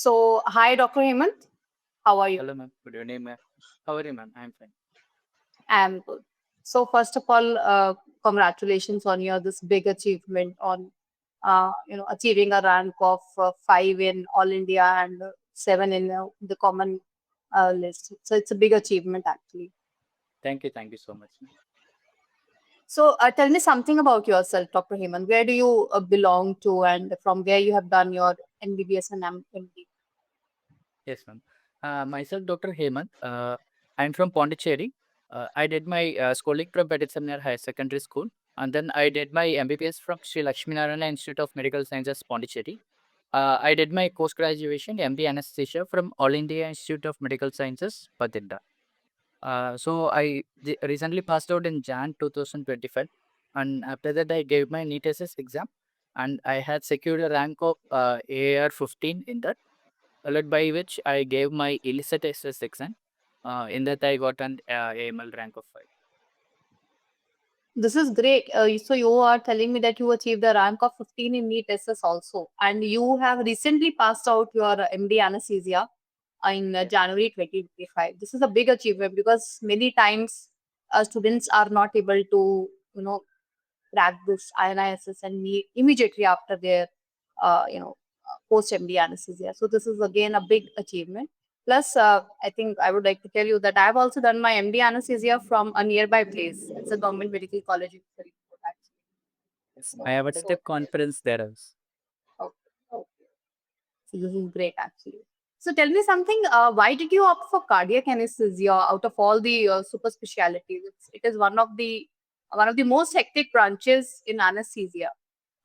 So, hi, Dr. Hemanth. How are you? Hello, ma'am. Good evening, ma'am. How are you, ma'am? I'm fine. I'm good. So, first of all, congratulations on your this big achievement on, achieving a rank of 5 in All India and 7 in the common list. So, it's a big achievement actually. Thank you. Thank you so much, ma'am. So, tell me something about yourself, Dr. Hemanth. Where do you belong to, and from where you have done your MBBS and MD? Yes, ma'am. Myself, Dr. Hemanth. I'm from Pondicherry. I did my schooling from Petit Seminary Higher Secondary School, and then I did my MBBS from Sri Lakshmi Narayana Institute of Medical Sciences, Pondicherry. I did my post graduation MD Anesthesia from All India Institute of Medical Sciences, Patinda. So I recently passed out in Jan 2025, and after that I gave my NEET SS exam, and I had secured a rank of AR 15 in that, followed by which I gave my illicit SS exam. In that I got an AML rank of 5. This is great. So you are telling me that you achieved the rank of 15 in NEET SS also, and you have recently passed out your MD anesthesia in Yes, January 2025. This is a big achievement because many times students are not able to, crack this INISS and NEET immediately after their, post MD anesthesia. So this is again a big achievement. Plus, I think I would like to tell you that I've also done my MD anesthesia from a nearby place. It's a government medical college in Faridpur, actually. yes. I So, have attended so, a conference there also. okay, okay. So this is great, actually. So tell me something. Why did you opt for cardiac anesthesia out of all the super specialties? It is one of the most hectic branches in anesthesia,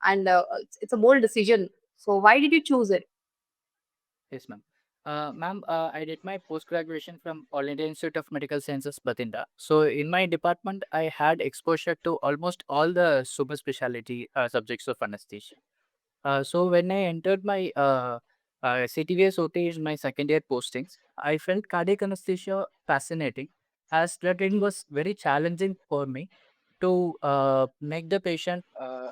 and it's a bold decision. So why did you choose it? Yes, ma'am. Ma'am, I did my post graduation from All India Institute of Medical Sciences, Bathinda. So, in my department, I had exposure to almost all the super specialty subjects of anesthesia. So when I entered my CTVS OT in my second year postings, I felt cardiac anesthesia fascinating as that it was very challenging for me to make the patient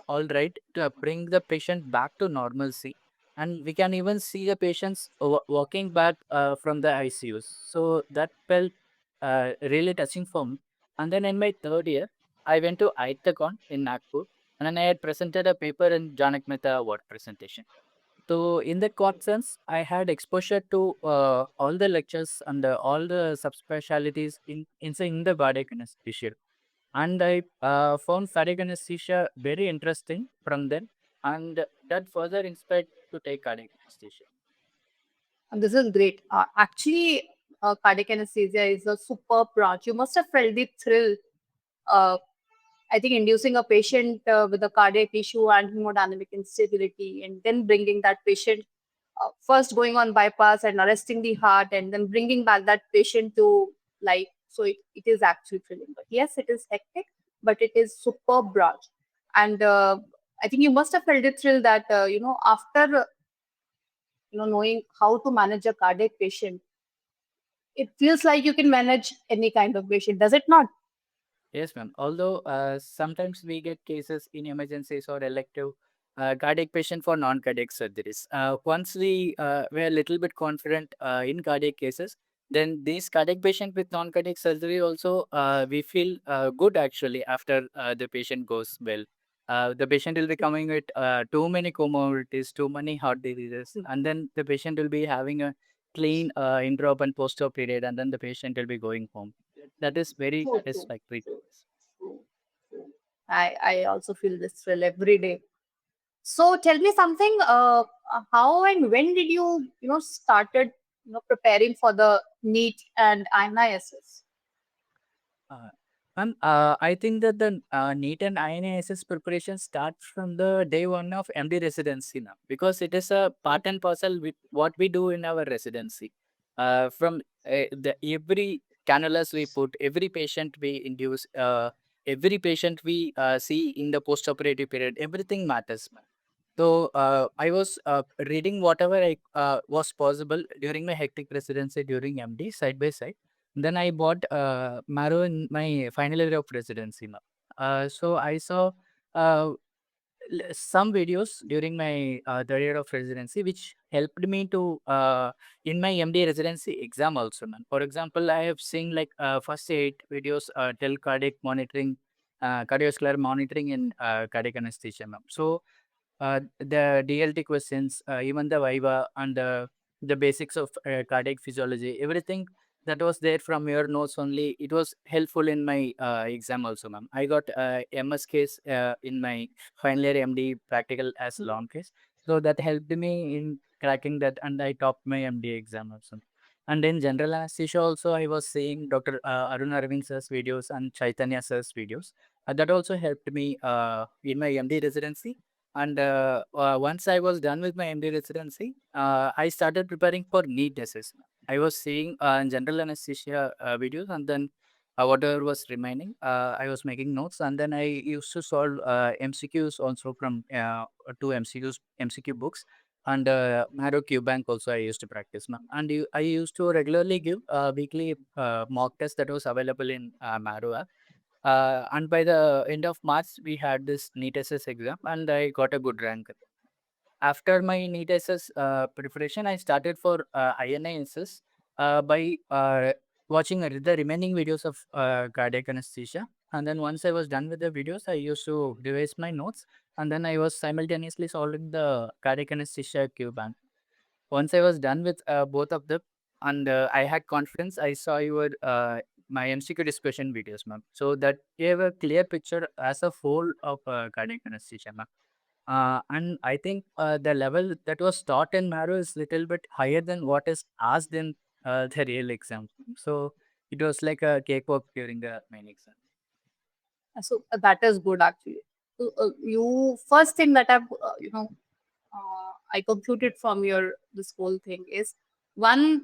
all right, to bring the patient back to normalcy. And we can even see the patients walking back from the ICUs. So that felt really touching for me. And then in my third year, I went to ITHACON in Nagpur, and then I had presented a paper in Janak Mehta award presentation. So in that sense, I had exposure to all the lectures and all the subspecialties in the cardiac anesthesia. And I found cardiac anesthesia very interesting from then, and that further inspired to take cardiac anesthesia. And this is great. Actually, cardiac anesthesia is a superb branch. You must have felt the thrill. Uh, I think inducing a patient with a cardiac issue and hemodynamic instability, and then bringing that patient first going on bypass and arresting the heart, and then bringing back that patient to life. So it is actually thrilling. But yes, it is hectic, but it is superb branch. And I think you must have felt the thrill that after knowing how to manage a cardiac patient, it feels like you can manage any kind of patient. Does it not? Yes, ma'am. Although sometimes we get cases in emergencies or elective cardiac patient for non-cardiac surgeries. Once we are a little bit confident in cardiac cases, then these cardiac patient with non-cardiac surgery also we feel good actually after the patient goes well. The patient will be coming with too many comorbidities, too many heart diseases, and then the patient will be having a clean intra-op and post-op period, and then the patient will be going home. That is very True, true, satisfactory to true, us. true, true. I also feel this thrill every day. So tell me something. How and when did you started preparing for the NEET and INISS? Uh, I think that the NEET and INASS preparation starts from the day one of MD residency now, because it is a part and parcel with what we do in our residency. From the every cannulas we put, every patient we induce, every patient we see in the post-operative period, everything matters. So I was reading whatever I was possible during my hectic residency during MD side by side. Then I bought Marrow in my final year of residency now. So I saw uh, some videos during my third year of residency, which helped me to in my MD residency exam also, man. For example, I have seen like first 8 videos tell cardiac monitoring, cardiovascular monitoring in cardiac anesthesia, ma'am. So the DLT questions, even the Viva and the basics of cardiac physiology, everything that was there from your notes only. It was helpful in my exam also, ma'am. I got MS case in my final year MD practical as long case. So that helped me in cracking that, and I topped my MD exam also. And in general anesthesia also, I was seeing Dr. Arun Arvind sir's videos and Chaitanya sir's videos. That also helped me in my MD residency. And once I was done with my MD residency, I started preparing for NEET assessment. I was seeing general anesthesia videos, and then whatever was remaining, I was making notes, and then I used to solve MCQs also from two MCQ books, and Marrow Q Bank also I used to practice. And I used to regularly give weekly mock test that was available in Marrow app. And by the end of March, we had this NEET SS exam, and I got a good rank. After my NEET SS preparation, I started for INISS by watching the remaining videos of cardiac anesthesia. And then once I was done with the videos, I used to revise my notes, and then I was simultaneously solving the cardiac anesthesia Q bank. Once I was done with both of them, and I had confidence, I saw your my MCQ discussion videos, ma'am. So that gave a clear picture as a whole of cardiac anesthesia, ma'am. And I think the level that was taught in Marrow is little bit higher than what is asked in the real exam. So it was like a cakewalk during the main exam. So that is good actually. So, you first thing that I've I concluded from your this whole thing is one.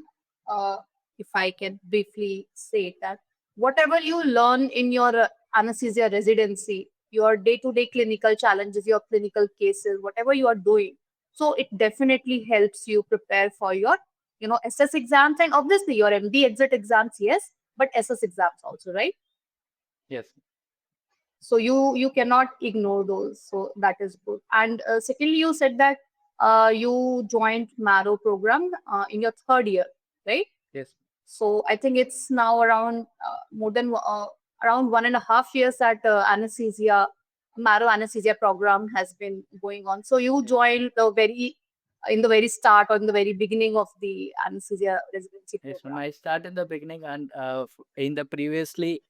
If I can briefly say that whatever you learn in your anesthesia residency, your day-to-day clinical challenges, your clinical cases, whatever you are doing, so it definitely helps you prepare for your SS exams and obviously your MD exit exams, yes, but SS exams also, right? Yes. So you cannot ignore those, so that is good. And secondly, you said that you joined Marrow program in your third year, right? Yes. So I think it's now around more than around 1.5 years that anesthesia Marrow anesthesia program has been going on. So you Yes. joined the very in the very start or in the very beginning of the anesthesia residency Yes, ma'am. program. I started in the beginning, and in the previously,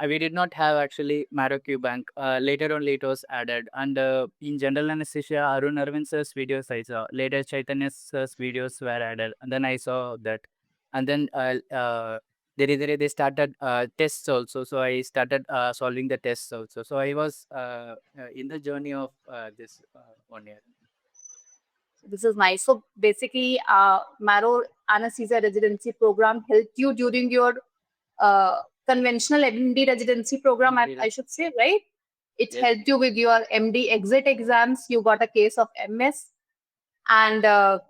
we did not have actually Marrow Bank. Later only it was added, and in general anesthesia, Arun Arvind sir's videos I saw. Later Chaitanya sir's videos were added, and then I saw that, and then they started tests also. So I started solving the tests also. So I was in the journey of this 1 year. This is nice. So basically, Marrow anesthesia residency program helped you during your conventional MD residency program, I should say, right? It Yes. helped you with your MD exit exams. You got a case of MS, and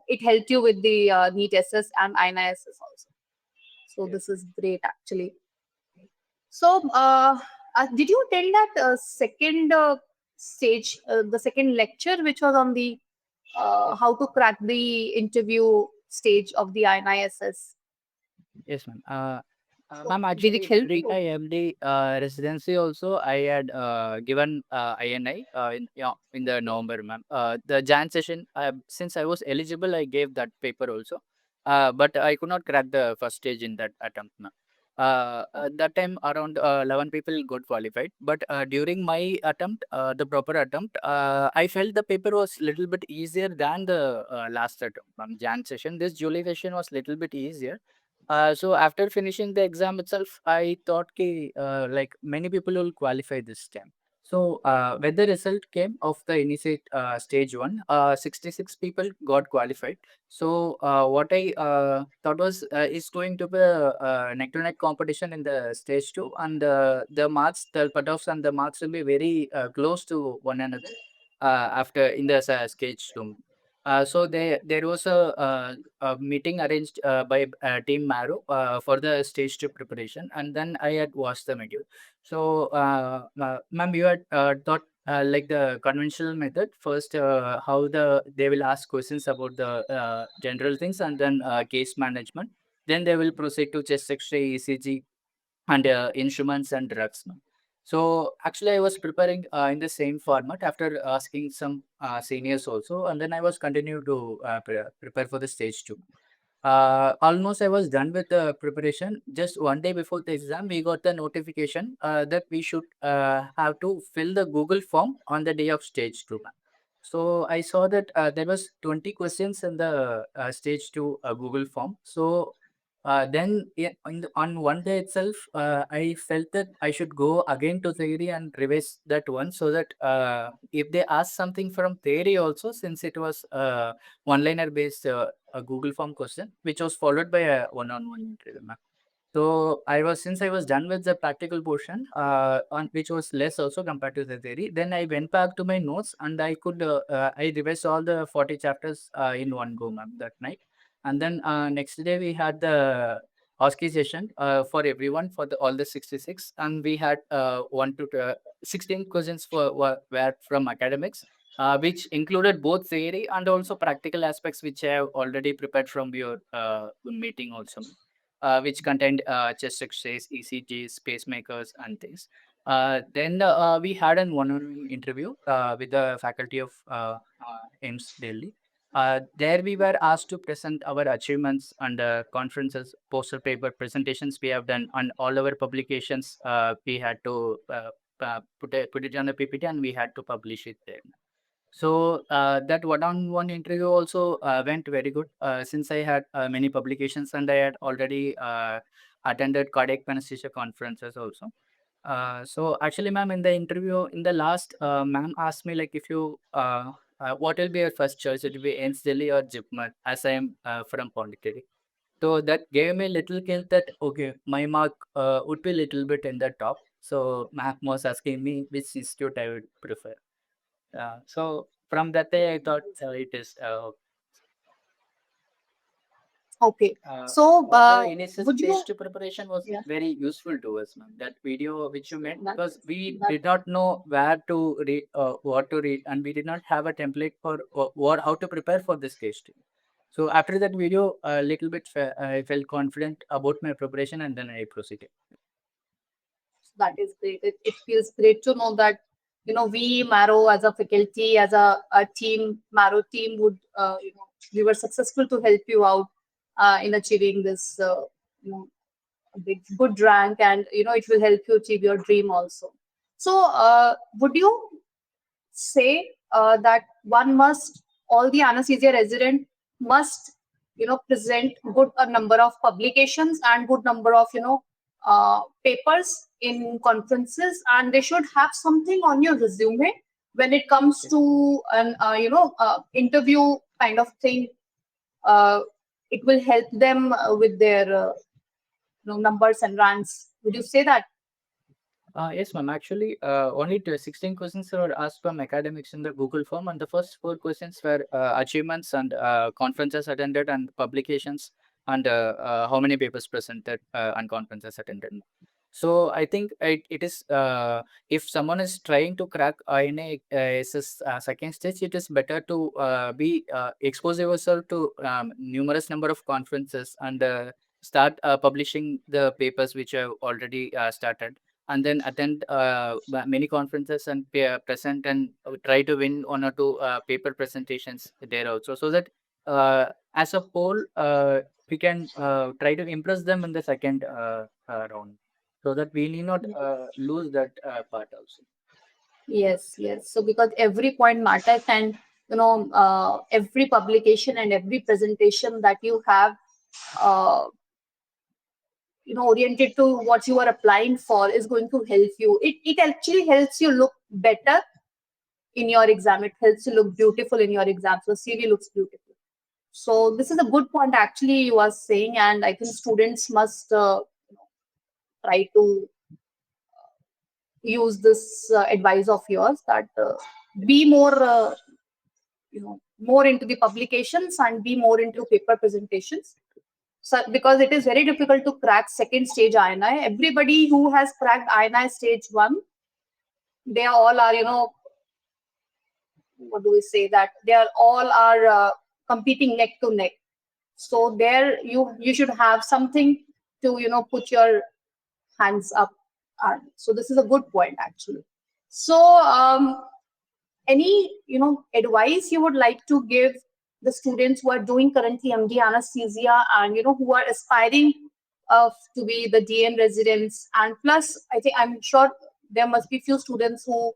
it helped you with the NEET SS and INISS also. So Yes. this is great, actually. So, did you attend that second stage, the second lecture, which was on the how to crack the interview stage of the INISS? Yes, ma'am. So, Ma'am, did it actually, help during you? my MD residency also, I had given INI in, yeah, in the November, ma'am. The Jan session, since I was eligible, I gave that paper also. But I could not crack the first stage in that attempt, ma'am. That time around 11 people got qualified. But during my attempt, the proper attempt, I felt the paper was little bit easier than the last attempt, ma'am. Jan session. This July session was little bit easier. So after finishing the exam itself, I thought ki, like many people will qualify this time. So when the result came of the initiate stage one, 66 people got qualified. So what I thought was is going to be a neck to neck competition in the stage two, and the marks, the cutoffs, and the marks will be very close to one another after in the stage two. So there was a meeting arranged by Team Marrow for the stage two preparation, and then I had watched the video. So, ma'am, you had like the conventional method. First, how they will ask questions about the general things, and then case management. Then they will proceed to chest X-ray, ECG, and instruments and drugs. Ma'am. So actually, I was preparing in the same format after asking some seniors also, and then I was continue to prepare for the stage two. Almost I was done with the preparation. Just one day before the exam, we got the notification that we should have to fill the Google form on the day of stage two. Ma'am. So I saw that there was 20 questions in the stage two Google form. So on one day itself, I felt that I should go again to theory and revise that one, so that if they ask something from theory also, since it was one-liner based a Google form question, which was followed by a one-on-one interview. Ma'am. So since I was done with the practical portion, on which was less also compared to the theory. Then I went back to my notes and I revised all the 40 chapters in one go, ma'am, that night. And then next day we had the OSCE session for everyone for all the 66, and we had 16 questions were from academics, which included both theory and also practical aspects, which I have already prepared from your meeting also, which contained chest X-rays, ECGs, pacemakers, and things. Then we had an one-on-one interview with the faculty of AIMS Delhi. There we were asked to present our achievements and conferences, poster paper presentations we have done, and all our publications. We had to put it on the PPT, and we had to publish it there. So that one-on-one interview also went very good, since I had many publications and I had already attended cardiac anesthesia conferences also. So actually, ma'am, in the interview, in the last, ma'am asked me like, if you, what will be your first choice? It will be AIMS Delhi or JIPMER, as I am from Pondicherry. So that gave me a little hint that okay, my mark would be a little bit in the top. So ma'am was asking me which institute I would prefer. So from that day, I thought it is Okay. So, whatever initial would stage you? to preparation was Yeah, very useful to us, ma'am. That video which you made, that because we that did not know where to read, what to read, and we did not have a template for what how to prepare for this stage two. So after that video, a little bit I felt confident about my preparation, and then I proceeded. that is great. It feels great to know that we Marrow as a faculty, as a team, Marrow team would we were successful to help you out in achieving this you know a big good rank, and it will help you achieve your dream also. So, would you say that one must all the anesthesia resident must present good a number of publications and good number of papers in conferences, and they should have something on your resume when it comes Okay. to an interview kind of thing. uh, it will help them with their numbers and ranks. Would you say that? Yes, ma'am. Actually, only 16 questions were asked from academics in the Google form, and the first four questions were achievements and conferences attended and publications, and how many papers presented and conferences attended. So I think it is, if someone is trying to crack INA second stage, it is better to be expose yourself to numerous number of conferences, and start publishing the papers which have already started, and then attend many conferences and present and try to win one or two paper presentations there also, so that as a whole we can try to impress them in the second round, so that we need not lose that part also. Yes, yes. So because every point matters, and every publication and every presentation that you have, uh, oriented to what you are applying for is going to help you. It actually helps you look better in your exam. It helps you look beautiful in your exam. So CV looks beautiful. So this is a good point actually you are saying, and I think students must try to use this advice of yours, that be more more into the publications and be more into paper presentations. So because it is very difficult to crack second stage INI. Everybody who has cracked INI stage 1, they all are what do we say, that they are all are competing neck to neck. So there you should have something to put your hands up. So this is a good point actually. So any advice you would like to give the students who are doing currently MD anesthesia, and who are aspiring to be the DN residents? And plus, I'm sure there must be few students who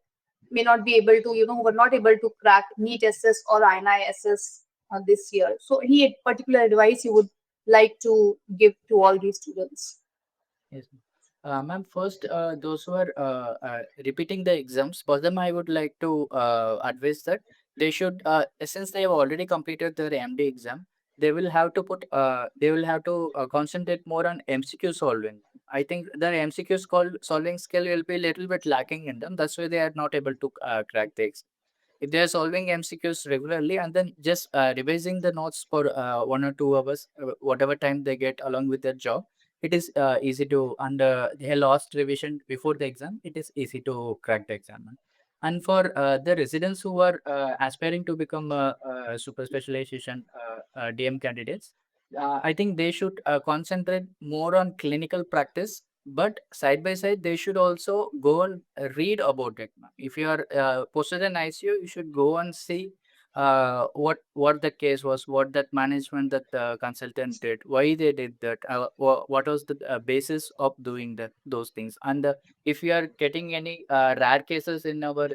may not be able to, who were not able to crack NEET SS or INI-SS this year. So any particular advice you would like to give to all these students? Yes, ma'am. Ma'am, first, those who are repeating the exams, for them, I would like to advise that they should, since they have already completed their MD exam, they will have to concentrate more on MCQ solving. I think their MCQ solving skill will be a little bit lacking in them. That's why they are not able to crack the exam. If they are solving MCQs regularly and then just revising the notes for 1 or 2 hours, whatever time they get along with their job, it is easy to, and they lost revision before the exam, it is easy to crack the exam. And for the residents who are aspiring to become super specialization DM candidates, I think they should concentrate more on clinical practice, but side by side, they should also go and read about it. If you are posted in ICU, you should go and see what the case was, what that management, that consultant did, why they did that, what was the basis of doing those things. And if you are getting any rare cases in our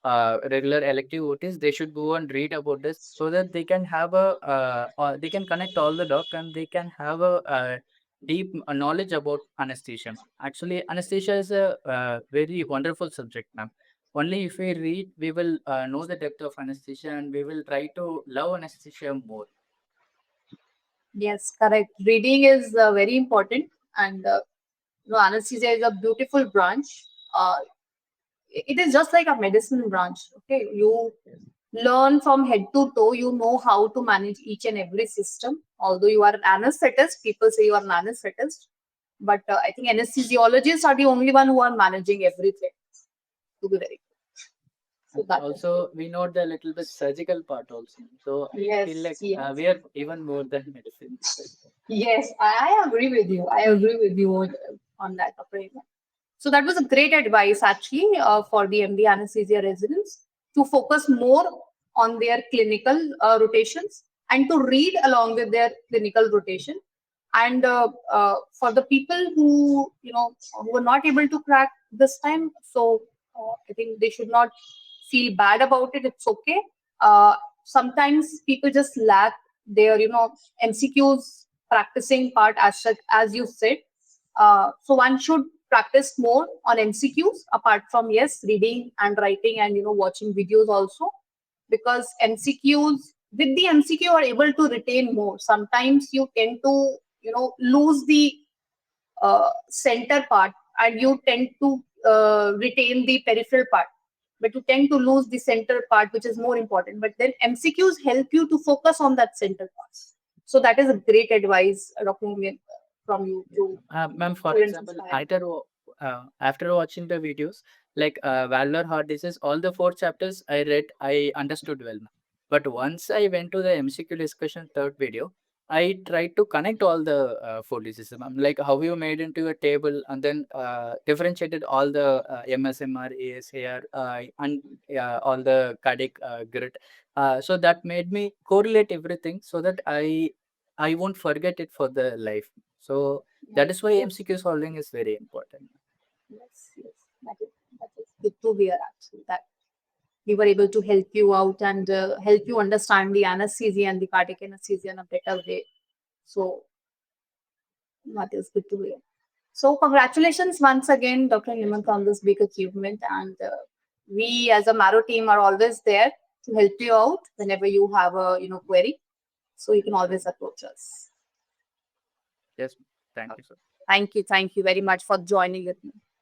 regular elective OTs, they should go and read about this so that they can have they can connect all the dots and they can have a deep knowledge about anesthesia. Actually, anesthesia is a very wonderful subject, ma'am. Only if we read, we will know the depth of anesthesia and we will try to love anesthesia more. Yes, correct. Reading is very important, and anesthesia is a beautiful branch. Uh, it is just like a medicine branch. Okay, you Yes. learn from head to toe. You know how to manage each and every system. Although you are an anesthetist, people say you are an anesthetist, but I think anesthesiologists are the only one who are managing everything. To be very so And that is good. also, we know the little bit surgical part also. So I feel Yes, like yes. we are even more than medicine. Yes, I agree with you. I agree with you on that, Dr. Hiteshi. So that was a great advice actually for the MD anesthesia residents to focus more on their clinical rotations and to read along with their clinical rotation. And for the people who who were not able to crack this time, so I think they should not feel bad about it. It's okay. Sometimes people just lack their MCQs practicing part, as such as you said. So one should practice more on MCQs apart from, yes, reading and writing and watching videos also, because MCQs, with the MCQ you are able to retain more. Sometimes you tend to lose the center part, and you tend to retain the peripheral part, but you tend to lose the center part, which is more important. But then MCQs help you to focus on that center part. So that is a great advice, Dr. Mumin, from you Yeah. to Ma'am, for students example, inspiring. after watching the videos, like Valor Heart Disease, all the 4 chapters I read, I understood well, ma'am. But once I went to the MCQ discussion third video, I tried to connect all the 4 diseases, ma'am. Like how you made into a table and then differentiated all the MSMR, ASAR, and all the cardiac grit. So that made me correlate everything so that I won't forget it for the life. So that is Yes, why yes, MCQ solving is very important. yes, yes. That is good to hear actually, that we were able to help you out and help you understand the anesthesia and the cardiac anesthesia in a better way. So that is good to hear. So congratulations once again, Dr. Yes, Hemanth, ma'am. on this big achievement. And we as a Maro team are always there to help you out whenever you have a query. So you can always approach us. Yes, ma'am. Thank you, sir. Thank you very much for joining with me.